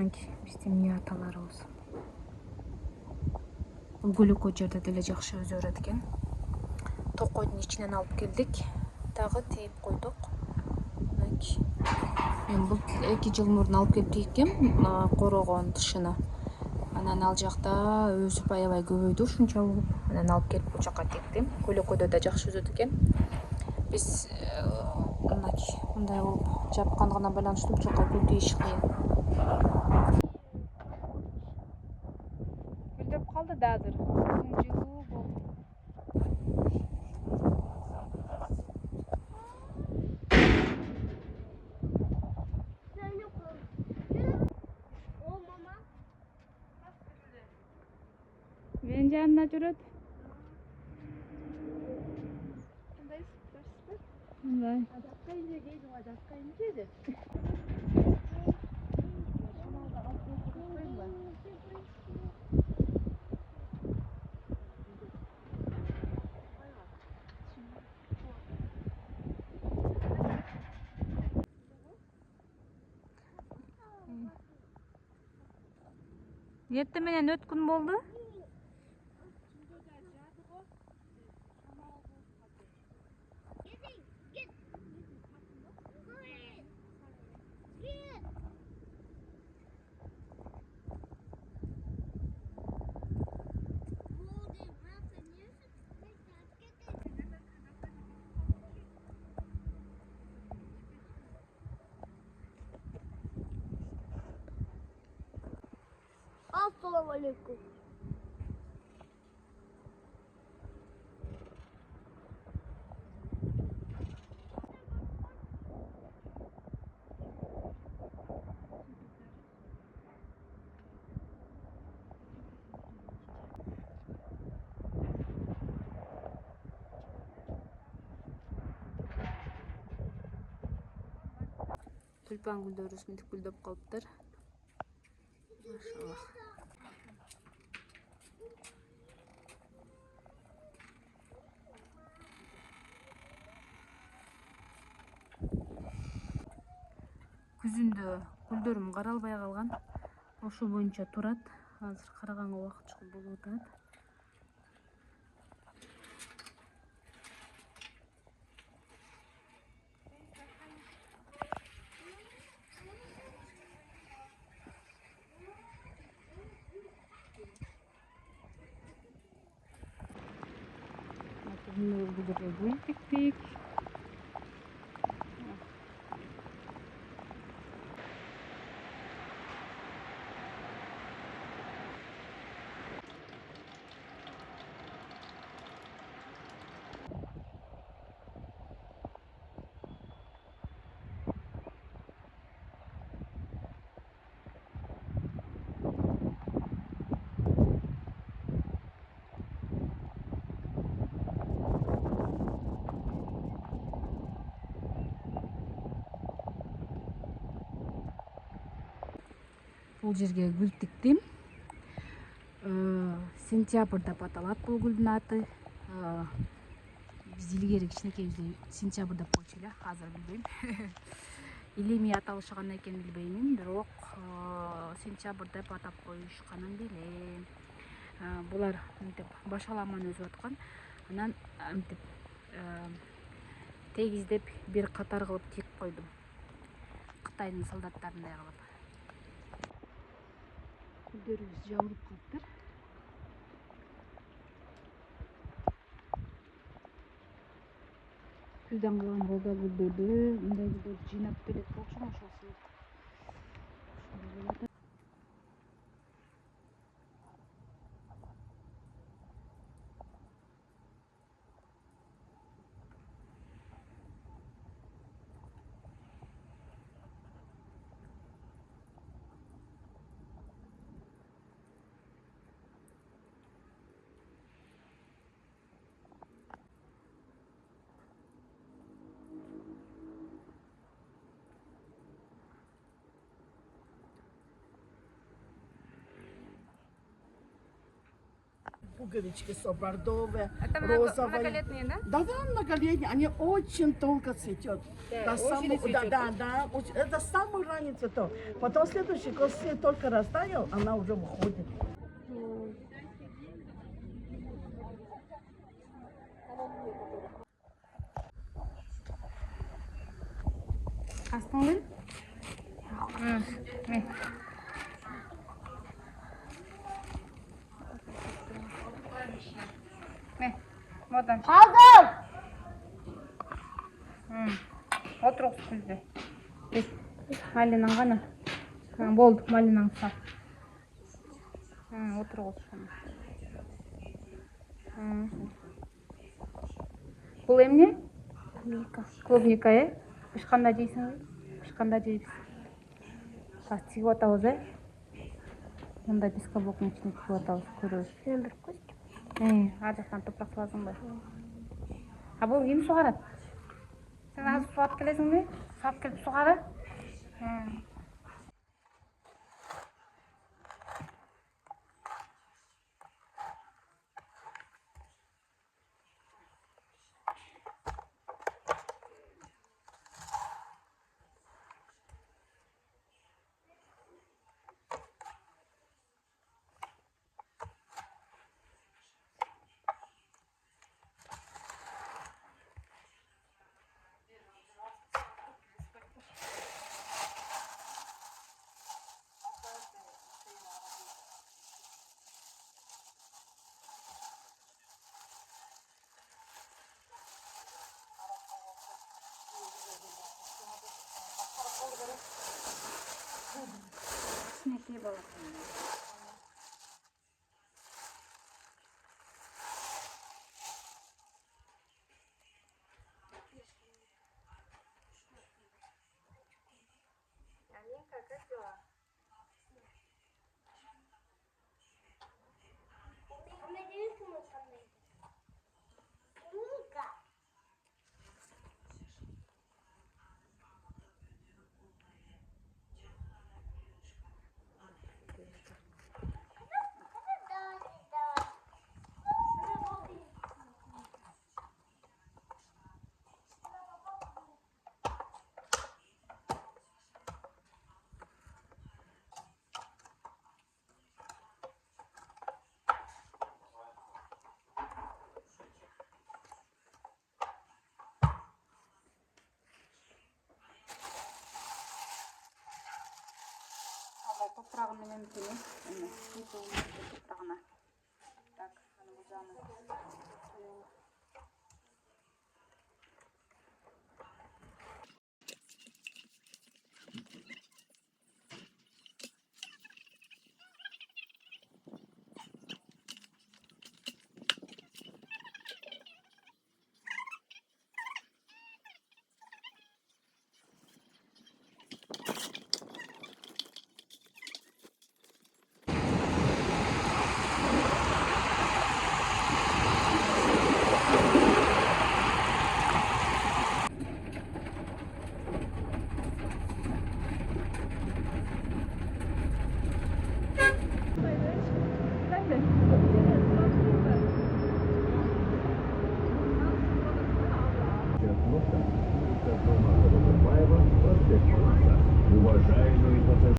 Ананки биздин үй аталарыбыз. Бул көлөкө жерде деле жакшы өзөрөт экен. Токойдун ичинен алып келдик. Дагы тийип койдук. Мен бул 2 жыл мурун алып келип тийгем, корогон тышына. Анан ал жакта өсүп аябай көбөйдү ушунча болуп. Анан алып келип бул жака тиктим. Көлөкөдө да жакшы өзөт экен. Биз мындай болуп жапкандыгына байланыштуу бул жака гүл тийиш кыйын. Гүлдөп калды да азыр. Жылуу болду. Менин жанымда жүрөт. Мындай. Адаккайынче кейди, адаккайынче деп. Эртең менен өткүн болду. Assalamu alaikum. Тюльпан гүлдөрү мынтип гүлдөп калыптыр. Машаллах. Күзүндө гүлдөрүм каралбай калган. Ошо боюнча турат. Азыр караганга убакыт болуп атат. Gül diktik. Бул жерге гүл тиктим. Сентябрь деп аталат бул гүлдүн аты. Биз илгери кичинекейбизде сентябрь деп койчу эле, азыр билбейм. Или эмне аталышы кандай экенин билбеймин, бирок сентябрь деп атап коюшканын билем. Булар мынтип башаламан өсүп аткан. Анан мынтип тегиздеп бир катар кылып тип койдум. Кытайдын солдаттарындай кылып. Гүлдөрүбүз жабылып калыптыр. Күздөн калган балда гүлдөрдү, мындай гүлдөрдү жыйнап берет болчумун, ошосу. пуговички бордовые, Это розовые. многолетние, да? Да, да, многолетние. Они очень долго цветет. Да, До очередь самого- цветет. да. Это самый ранний цветок. Потом следующий год свет только растаял, она уже выходит. Астыңдын? Мынадан. Aldım. Отырғыз күзде. Малинаң ғана. Болды, малинаң сап. Отырғыз шаны. Бұл емне? Клубника, Ешқанда жейсің бе? Ешқанда жейбіз. Так, тигіп атабыз, Мұнда бескаблоктың ішіне тигіп атабыз, көрөбүз. Sen bir kuş. Ар жақтан топырақ саласың ба? Бұл кім суғарады? Сен азыр суап келесің бе? Суап келіп суғары? Снеги болады. Топырағын менен көне. Топырағына. Так, аны бұзаны.